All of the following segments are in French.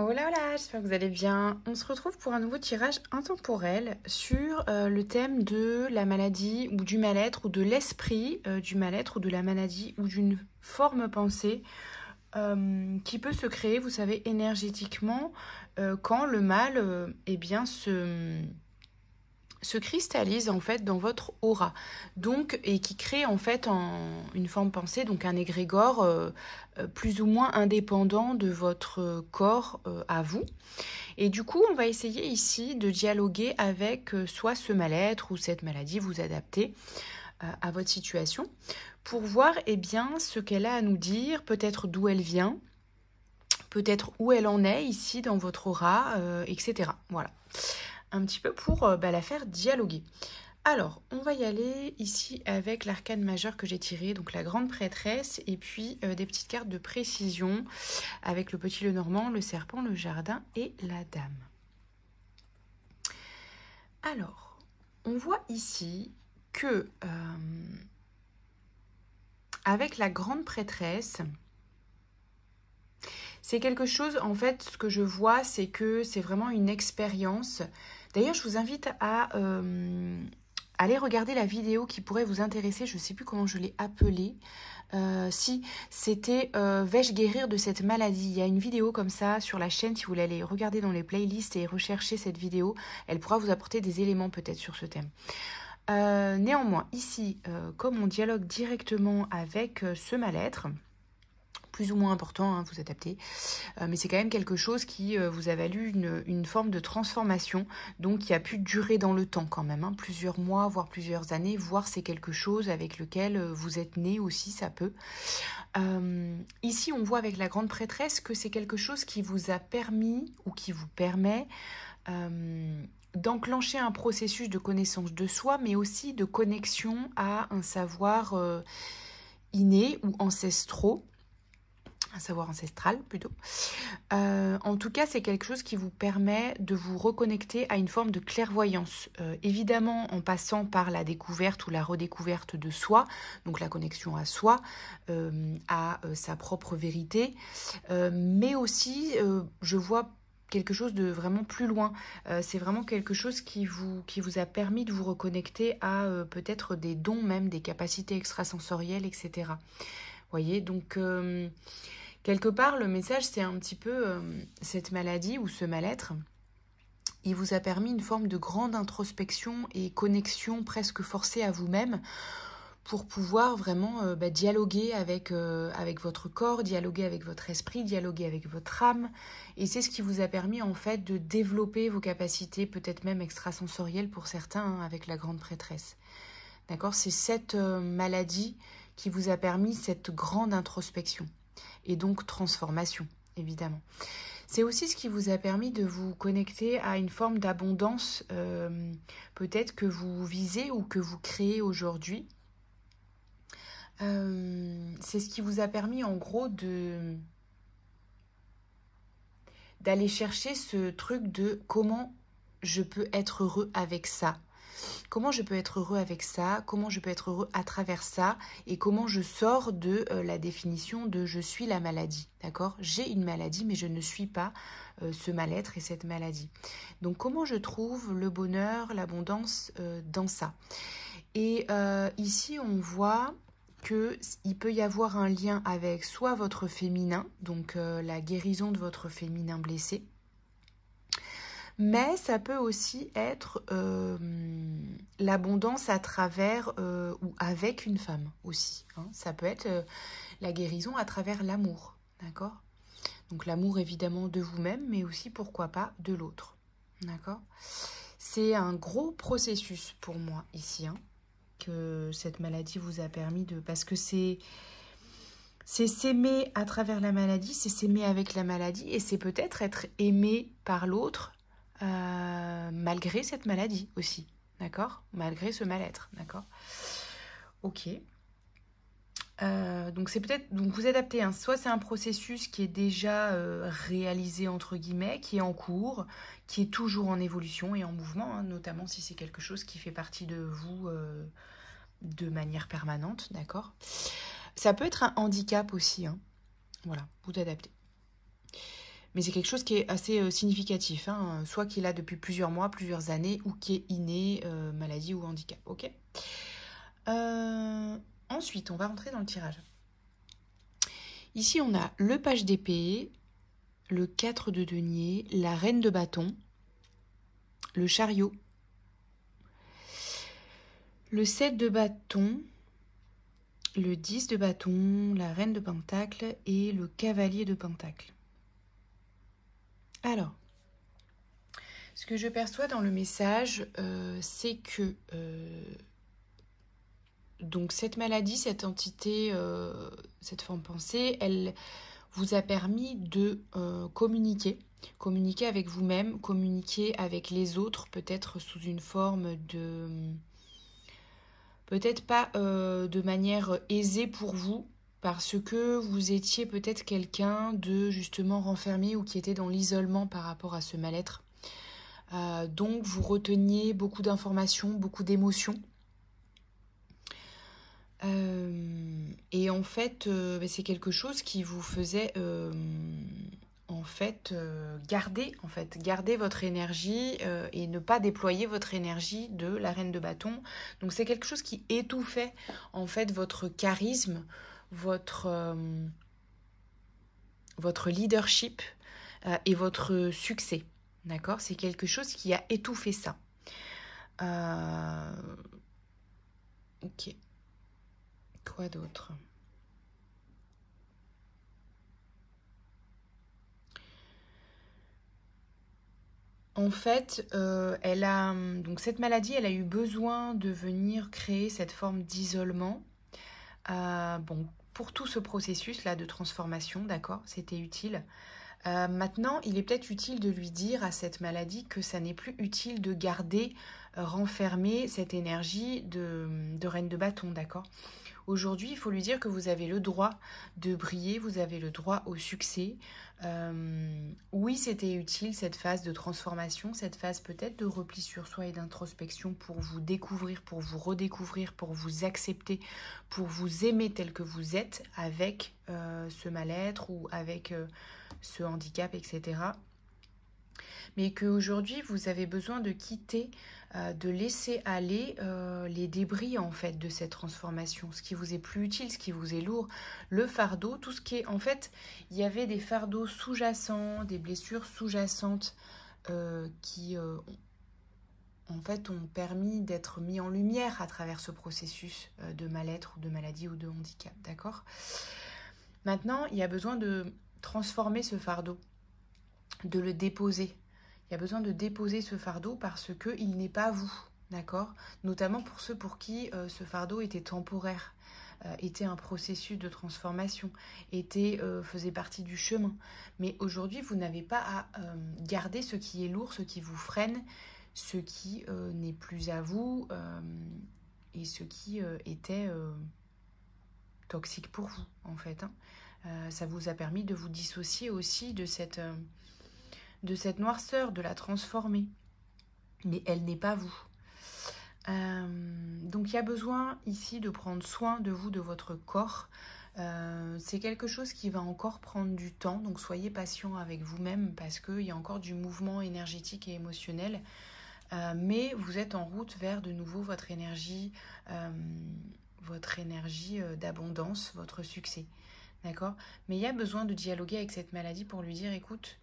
Hola, hola, j'espère que vous allez bien. On se retrouve pour un nouveau tirage intemporel sur le thème de la maladie ou du mal-être ou de l'esprit du mal-être ou de la maladie ou d'une forme pensée qui peut se créer, vous savez, énergétiquement quand le mal eh bien, se cristallise en fait dans votre aura, donc et qui crée en fait une forme pensée, donc un égrégore plus ou moins indépendant de votre corps à vous. Et du coup, on va essayer ici de dialoguer avec soit ce mal-être ou cette maladie, vous adapter à votre situation pour voir bien ce qu'elle a à nous dire, peut-être d'où elle vient, peut-être où elle en est ici dans votre aura, etc. Voilà, un petit peu pour la faire dialoguer. Alors, on va y aller ici avec l'arcane majeur que j'ai tiré, donc la grande prêtresse, et puis des petites cartes de précision avec le petit Lenormand, le serpent, le jardin et la dame. Alors, on voit ici que avec la grande prêtresse, c'est quelque chose, en fait, ce que je vois, c'est que c'est vraiment une expérience. D'ailleurs, je vous invite à aller regarder la vidéo qui pourrait vous intéresser. Je ne sais plus comment je l'ai appelée. Si, c'était vais-je guérir de cette maladie? Il y a une vidéo comme ça sur la chaîne. Si vous voulez aller regarder dans les playlists et rechercher cette vidéo, elle pourra vous apporter des éléments peut-être sur ce thème. Néanmoins, ici, comme on dialogue directement avec ce mal-être, plus ou moins important, hein, vous adaptez, mais c'est quand même quelque chose qui vous a valu une forme de transformation, donc qui a pu durer dans le temps quand même, hein, plusieurs mois, voire plusieurs années, voire c'est quelque chose avec lequel vous êtes né aussi, ça peut. Ici, on voit avec la grande prêtresse que c'est quelque chose qui vous a permis ou qui vous permet d'enclencher un processus de connaissance de soi, mais aussi de connexion à un savoir inné ou ancestraux, un savoir ancestral plutôt. En tout cas, c'est quelque chose qui vous permet de vous reconnecter à une forme de clairvoyance. Évidemment, en passant par la découverte ou la redécouverte de soi, donc la connexion à soi, à sa propre vérité, mais aussi, je vois quelque chose de vraiment plus loin. C'est vraiment quelque chose qui vous a permis de vous reconnecter à peut-être des dons, même des capacités extrasensorielles, etc. Voyez, donc quelque part, le message, c'est un petit peu cette maladie ou ce mal-être. Il vous a permis une forme de grande introspection et connexion presque forcée à vous-même pour pouvoir vraiment dialoguer avec votre corps, dialoguer avec votre esprit, dialoguer avec votre âme. Et c'est ce qui vous a permis en fait de développer vos capacités, peut-être même extrasensorielles pour certains, hein, avec la grande prêtresse. D'accord? C'est cette maladie qui vous a permis cette grande introspection et donc transformation, évidemment. C'est aussi ce qui vous a permis de vous connecter à une forme d'abondance peut-être que vous visez ou que vous créez aujourd'hui. C'est ce qui vous a permis en gros d'aller chercher ce truc de comment je peux être heureux avec ça. Comment je peux être heureux avec ça? Comment je peux être heureux à travers ça? Et comment je sors de la définition de je suis la maladie, d'accord? J'ai une maladie, mais je ne suis pas ce mal-être et cette maladie. Donc comment je trouve le bonheur, l'abondance dans ça? Et ici, on voit qu'il peut y avoir un lien avec soit votre féminin, donc la guérison de votre féminin blessé, mais ça peut aussi être l'abondance à travers ou avec une femme aussi, hein. Ça peut être la guérison à travers l'amour, d'accord? Donc l'amour évidemment de vous-même, mais aussi pourquoi pas de l'autre, d'accord? C'est un gros processus pour moi ici, hein, que cette maladie vous a permis de... Parce que c'est s'aimer à travers la maladie, c'est s'aimer avec la maladie, et c'est peut-être être aimé par l'autre malgré cette maladie aussi, d'accord? Malgré ce mal-être, d'accord? Ok. Donc c'est peut-être, donc vous adaptez, hein. Soit c'est un processus qui est déjà réalisé entre guillemets, qui est en cours, qui est toujours en évolution et en mouvement, hein, notamment si c'est quelque chose qui fait partie de vous de manière permanente, d'accord? Ça peut être un handicap aussi, hein. Voilà, vous adaptez. Mais c'est quelque chose qui est assez significatif, hein, soit qu'il a depuis plusieurs mois, plusieurs années, ou qui est inné, maladie ou handicap. Ok. Ensuite, on va rentrer dans le tirage. Ici, on a le page d'épée, le 4 de denier, la reine de bâton, le chariot, le 7 de bâton, le 10 de bâton, la reine de pentacle et le cavalier de pentacle. Alors, ce que je perçois dans le message, c'est que donc cette maladie, cette entité, cette forme pensée, elle vous a permis de communiquer avec vous-même, communiquer avec les autres, peut-être sous une forme de... peut-être pas de manière aisée pour vous, parce que vous étiez peut-être quelqu'un de justement renfermé ou qui était dans l'isolement par rapport à ce mal-être. Donc vous reteniez beaucoup d'informations, beaucoup d'émotions. Et en fait, c'est quelque chose qui vous faisait garder votre énergie et ne pas déployer votre énergie de la reine de bâton. Donc c'est quelque chose qui étouffait en fait votre charisme, votre leadership et votre succès. D'accord? C'est quelque chose qui a étouffé ça. Ok. Quoi d'autre? En fait, donc cette maladie, elle a eu besoin de venir créer cette forme d'isolement. Pour tout ce processus-là de transformation, d'accord, c'était utile. Maintenant, il est peut-être utile de lui dire à cette maladie que ça n'est plus utile de garder renfermer cette énergie de reine de bâton, d'accord? Aujourd'hui, il faut lui dire que vous avez le droit de briller, vous avez le droit au succès. Oui, c'était utile cette phase de transformation, cette phase peut-être de repli sur soi et d'introspection pour vous découvrir, pour vous redécouvrir, pour vous accepter, pour vous aimer tel que vous êtes avec ce mal-être ou avec ce handicap, etc. Mais qu'aujourd'hui, vous avez besoin de quitter, de laisser aller les débris en fait de cette transformation, ce qui vous est plus utile, ce qui vous est lourd, le fardeau, tout ce qui est... En fait, il y avait des fardeaux sous-jacents, des blessures sous-jacentes qui en fait ont permis d'être mis en lumière à travers ce processus de mal-être ou de maladie ou de handicap, d'accord? Maintenant, il y a besoin de transformer ce fardeau, de le déposer. Il y a besoin de déposer ce fardeau parce qu'il n'est pas vous, d'accord? Notamment pour ceux pour qui ce fardeau était temporaire, était un processus de transformation, faisait partie du chemin. Mais aujourd'hui, vous n'avez pas à garder ce qui est lourd, ce qui vous freine, ce qui n'est plus à vous et ce qui était toxique pour vous, en fait. Ça vous a permis de vous dissocier aussi de cette noirceur, de la transformer. Mais elle n'est pas vous. Donc il y a besoin ici de prendre soin de vous, de votre corps. C'est quelque chose qui va encore prendre du temps, donc soyez patient avec vous-même parce qu'il y a encore du mouvement énergétique et émotionnel. Mais vous êtes en route vers de nouveau votre énergie d'abondance, votre succès. D'accord? Mais il y a besoin de dialoguer avec cette maladie pour lui dire, écoute,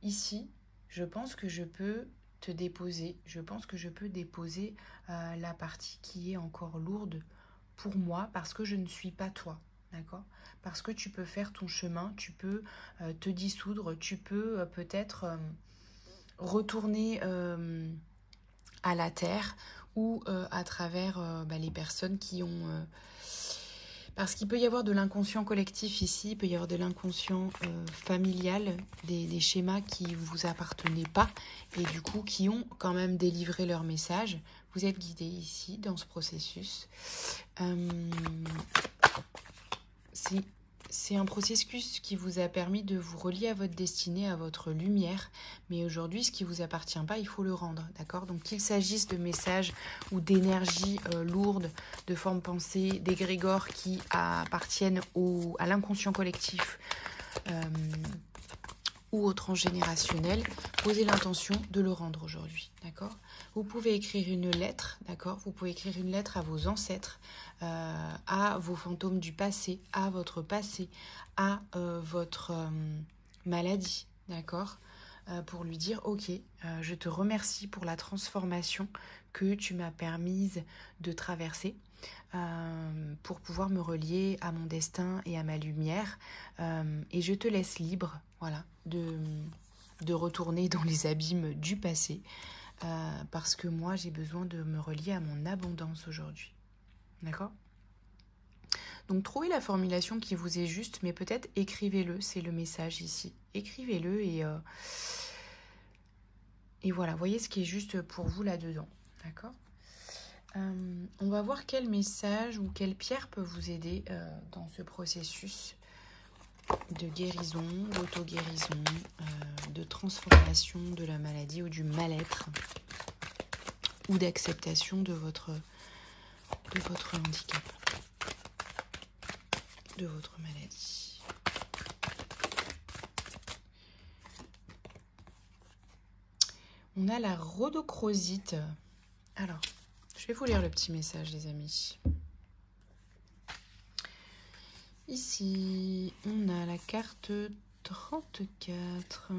ici, je pense que je peux te déposer. Je pense que je peux déposer la partie qui est encore lourde pour moi parce que je ne suis pas toi. D'accord? Parce que tu peux faire ton chemin, tu peux te dissoudre, tu peux peut-être retourner à la terre ou à travers les personnes qui ont... Parce qu'il peut y avoir de l'inconscient collectif ici, il peut y avoir de l'inconscient familial, des schémas qui ne vous appartenaient pas et du coup qui ont quand même délivré leur message. Vous êtes guidé ici dans ce processus. C'est un processus qui vous a permis de vous relier à votre destinée, à votre lumière. Mais aujourd'hui, ce qui ne vous appartient pas, il faut le rendre. D'accord? Donc qu'il s'agisse de messages ou d'énergie lourde, de formes pensées, d'égrégores qui appartiennent à l'inconscient collectif ou au transgénérationnel, posez l'intention de le rendre aujourd'hui, d'accord? Vous pouvez écrire une lettre, d'accord? Vous pouvez écrire une lettre à vos ancêtres, à vos fantômes du passé, à votre passé, à votre maladie, d'accord? Pour lui dire, ok, je te remercie pour la transformation que tu m'as permise de traverser. Pour pouvoir me relier à mon destin et à ma lumière. Et je te laisse libre, voilà, de retourner dans les abîmes du passé. Parce que moi, j'ai besoin de me relier à mon abondance aujourd'hui. D'accord ? Donc, trouvez la formulation qui vous est juste, mais peut-être écrivez-le, c'est le message ici. Écrivez-le et voilà, voyez ce qui est juste pour vous là-dedans. D'accord ? On va voir quel message ou quelle pierre peut vous aider dans ce processus de guérison, d'auto-guérison, de transformation de la maladie ou du mal-être ou d'acceptation de votre handicap, de votre maladie. On a la rhodochrosite. Alors, je vais vous lire le petit message, les amis. Ici, on a la carte 34.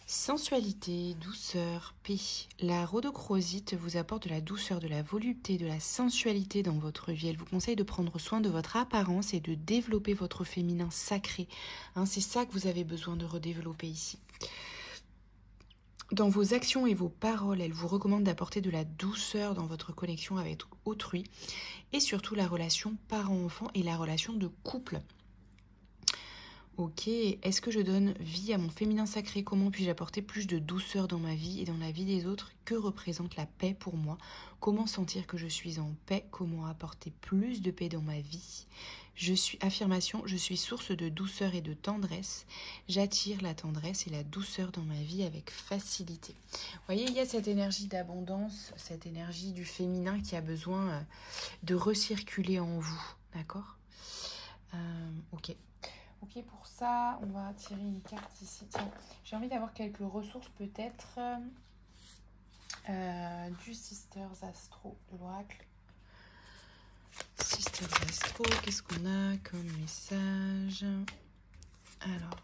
Sensualité, douceur, paix. La rhodochrosite vous apporte de la douceur, de la volupté, de la sensualité dans votre vie. Elle vous conseille de prendre soin de votre apparence et de développer votre féminin sacré. C'est ça que vous avez besoin de redévelopper ici. Dans vos actions et vos paroles, elle vous recommande d'apporter de la douceur dans votre connexion avec autrui et surtout la relation parent-enfant et la relation de couple. Ok, est-ce que je donne vie à mon féminin sacré? Comment puis-je apporter plus de douceur dans ma vie et dans la vie des autres? Que représente la paix pour moi? Comment sentir que je suis en paix? Comment apporter plus de paix dans ma vie? Affirmation, je suis source de douceur et de tendresse. J'attire la tendresse et la douceur dans ma vie avec facilité. Vous voyez, il y a cette énergie d'abondance, cette énergie du féminin qui a besoin de recirculer en vous. D'accord? Ok. Ok, pour ça, on va tirer une carte ici. Tiens, j'ai envie d'avoir quelques ressources peut-être du Sisters Astro de l'oracle. Sisters Astro, qu'est-ce qu'on a comme message? Alors,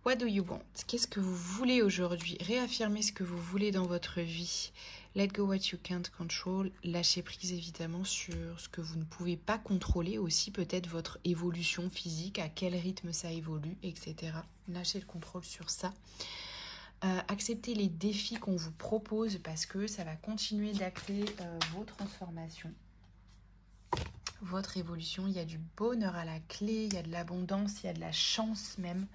what do you want? Qu'est-ce que vous voulez aujourd'hui? Réaffirmez ce que vous voulez dans votre vie. Let go what you can't control. Lâchez prise évidemment sur ce que vous ne pouvez pas contrôler. Aussi peut-être votre évolution physique, à quel rythme ça évolue, etc. Lâchez le contrôle sur ça. Acceptez les défis qu'on vous propose parce que ça va continuer d'acter vos transformations. Votre évolution, il y a du bonheur à la clé, il y a de l'abondance, il y a de la chance même.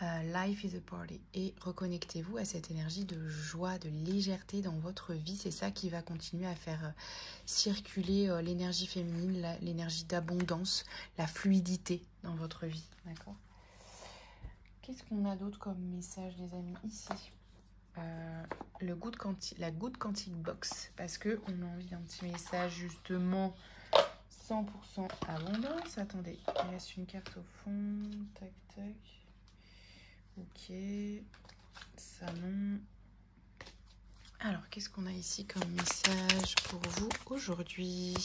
Life is a party. Et reconnectez-vous à cette énergie de joie, de légèreté dans votre vie. C'est ça qui va continuer à faire circuler l'énergie féminine, l'énergie d'abondance, la fluidité dans votre vie. D'accord? Qu'est-ce qu'on a d'autre comme message, les amis, ici? La Good Quantic Box. Parce qu'on a envie d'un petit message justement 100% abondance. Attendez, il reste une carte au fond. Tac, tac. Ok, ça non. Alors, qu'est-ce qu'on a ici comme message pour vous aujourd'hui?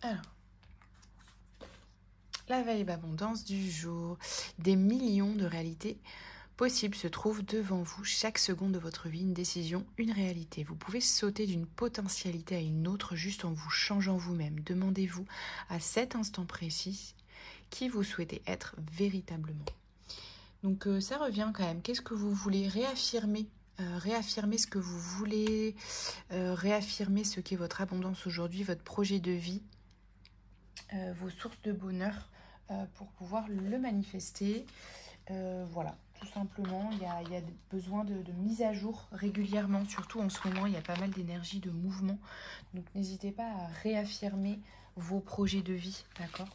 Alors, la vibe abondance du jour. Des millions de réalités possibles se trouvent devant vous. Chaque seconde de votre vie, une décision, une réalité. Vous pouvez sauter d'une potentialité à une autre juste en vous changeant vous-même. Demandez-vous à cet instant précis qui vous souhaitez être véritablement. Donc ça revient quand même. Qu'est-ce que vous voulez réaffirmer? Réaffirmer ce que vous voulez, réaffirmer ce qu'est votre abondance aujourd'hui, votre projet de vie, vos sources de bonheur pour pouvoir le manifester. Voilà, tout simplement, il y a besoin de mise à jour régulièrement, surtout en ce moment, il y a pas mal d'énergie, de mouvement. Donc n'hésitez pas à réaffirmer vos projets de vie, d'accord?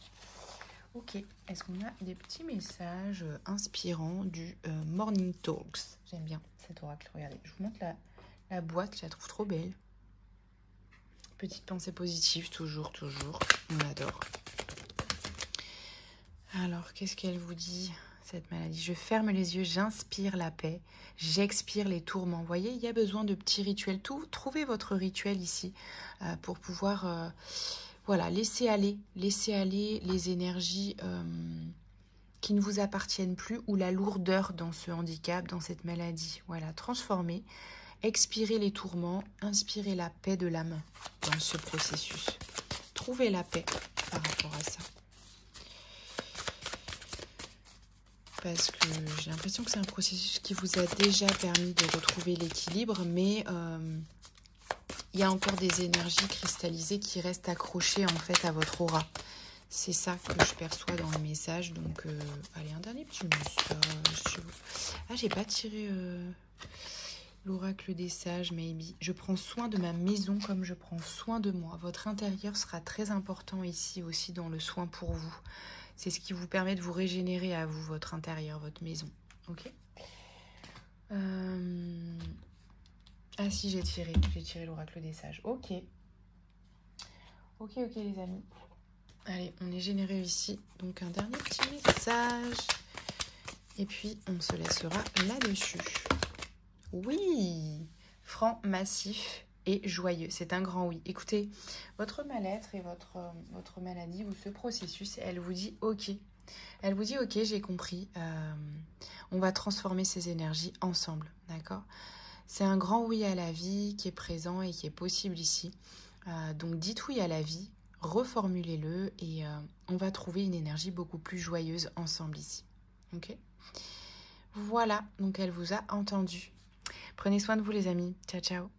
Ok, est-ce qu'on a des petits messages inspirants du Morning Talks? J'aime bien cet oracle, regardez, je vous montre La boîte, je la trouve trop belle. Petite pensée positive, toujours, toujours. On adore. Alors, qu'est-ce qu'elle vous dit, cette maladie? Je ferme les yeux, j'inspire la paix, j'expire les tourments. Vous voyez, il y a besoin de petits rituels. Trouvez votre rituel ici pour pouvoir voilà, laisser aller les énergies qui ne vous appartiennent plus ou la lourdeur dans ce handicap, dans cette maladie. Voilà, transformer, expirer les tourments, inspirer la paix de l'âme dans ce processus. Trouvez la paix par rapport à ça. Parce que j'ai l'impression que c'est un processus qui vous a déjà permis de retrouver l'équilibre, mais il y a encore des énergies cristallisées qui restent accrochées en fait à votre aura. C'est ça que je perçois dans le message. Donc, allez, un dernier petit message. Ah, j'ai pas tiré l'oracle des sages, maybe. Je prends soin de ma maison comme je prends soin de moi. Votre intérieur sera très important ici aussi dans le soin pour vous. C'est ce qui vous permet de vous régénérer à vous, votre intérieur, votre maison. Ok. Ah si, j'ai tiré l'oracle des sages. Ok. Ok, les amis. Allez, on est généreux ici. Donc un dernier petit message. Et puis, on se laissera là-dessus. Oui, franc, massif et joyeux. C'est un grand oui. Écoutez, votre mal-être et votre maladie ou ce processus, elle vous dit ok. Elle vous dit ok, j'ai compris. On va transformer ces énergies ensemble, d'accord? C'est un grand oui à la vie qui est présent et qui est possible ici. Donc dites oui à la vie, reformulez-le et on va trouver une énergie beaucoup plus joyeuse ensemble ici. Ok? Voilà, donc elle vous a entendu. Prenez soin de vous les amis. Ciao, ciao.